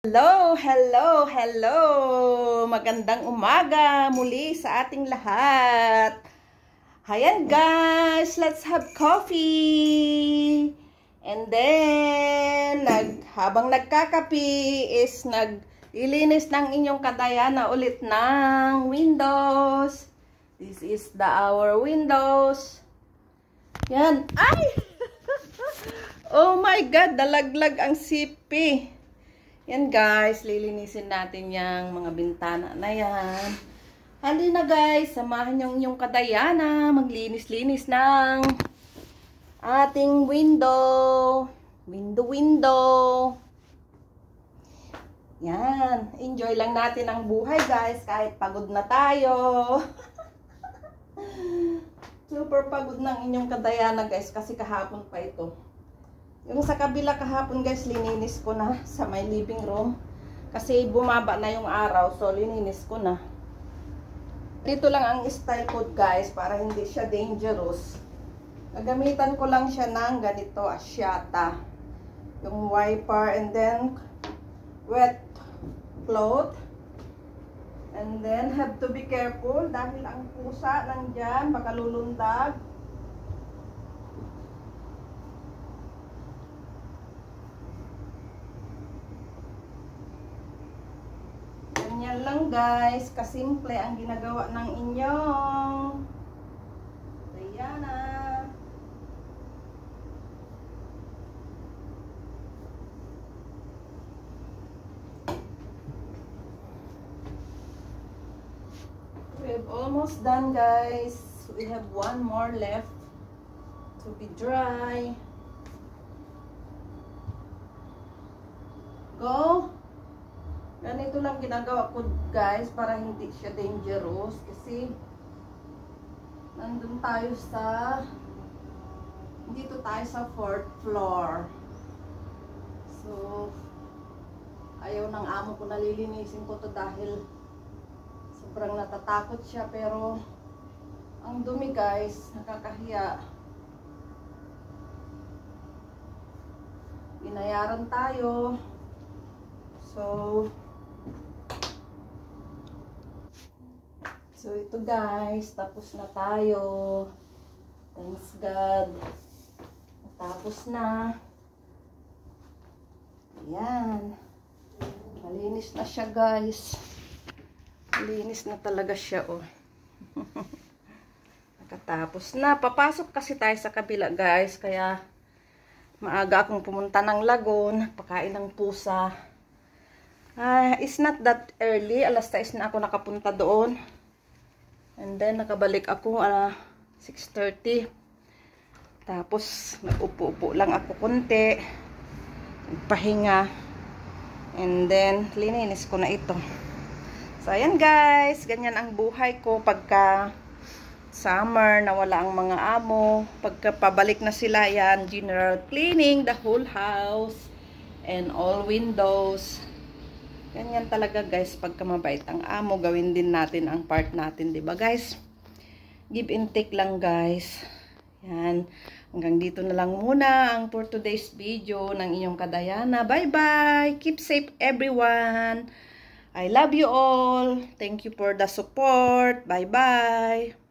Hello, hello, hello! Magandang umaga muli sa ating lahat. Hayan guys, let's have coffee. And then, habang nagkakapi is naglilinis ng inyong kadayana ulit ng windows. This is our windows. Yan. Ay! Oh my God, dalaglag ang sipi. Yan guys, lilinisin natin yung mga bintana na yan. Halina guys, samahan nyo yung kadayana. Maglinis-linis ng ating window. Window. Yan, enjoy lang natin ang buhay guys, kahit pagod na tayo. Super pagod ng inyong kadayana guys, kasi kahapon pa ito. Yung sa kabila kahapon guys, lininis ko na sa my living room. Kasi bumaba na yung araw, so lininis ko na. Dito lang ang style ko guys, para hindi siya dangerous. Nagamitan ko lang siya ng ganito, asyata. Yung wiper and then wet cloth. And then have to be careful dahil ang pusa nandyan, baka lulundag. Ganyan lang guys, kasimple ang ginagawa ng inyong Diana. We've almost done guys. We have one more left to be dry. Go! Ganito lang ginagawa ko guys para hindi siya dangerous kasi nandun tayo dito tayo sa 4th floor. So ayaw ng amo ko na lilinisin ko to dahil sobrang natatakot siya, pero ang dumi guys, nakakahiya. Binayaran tayo. So ito guys, tapos na tayo. Thanks God. Tapos na. Ayan. Malinis na siya guys. Malinis na talaga siya oh. Nakatapos na. Papasok kasi tayo sa kabila guys, kaya maaga akong pumunta ng lagon, pakain ng pusa. It's not that early. Alas 6 na ako nakapunta doon. And then, nakabalik ako 6:30. Tapos, nag-upo-upo lang ako konti. Nagpahinga. And then, lininis ko na ito. So, ayan guys. Ganyan ang buhay ko pagka summer, nawala ang mga amo. Pagka pabalik na sila, yan, general cleaning the whole house. And all windows. Ganyan talaga guys, pagka mabait ang amo, gawin din natin ang part natin, 'di ba guys? Give and take lang guys. Yan. Hanggang dito na lang muna ang for today's video ng inyong kadayana. Bye-bye. Keep safe everyone. I love you all. Thank you for the support. Bye-bye.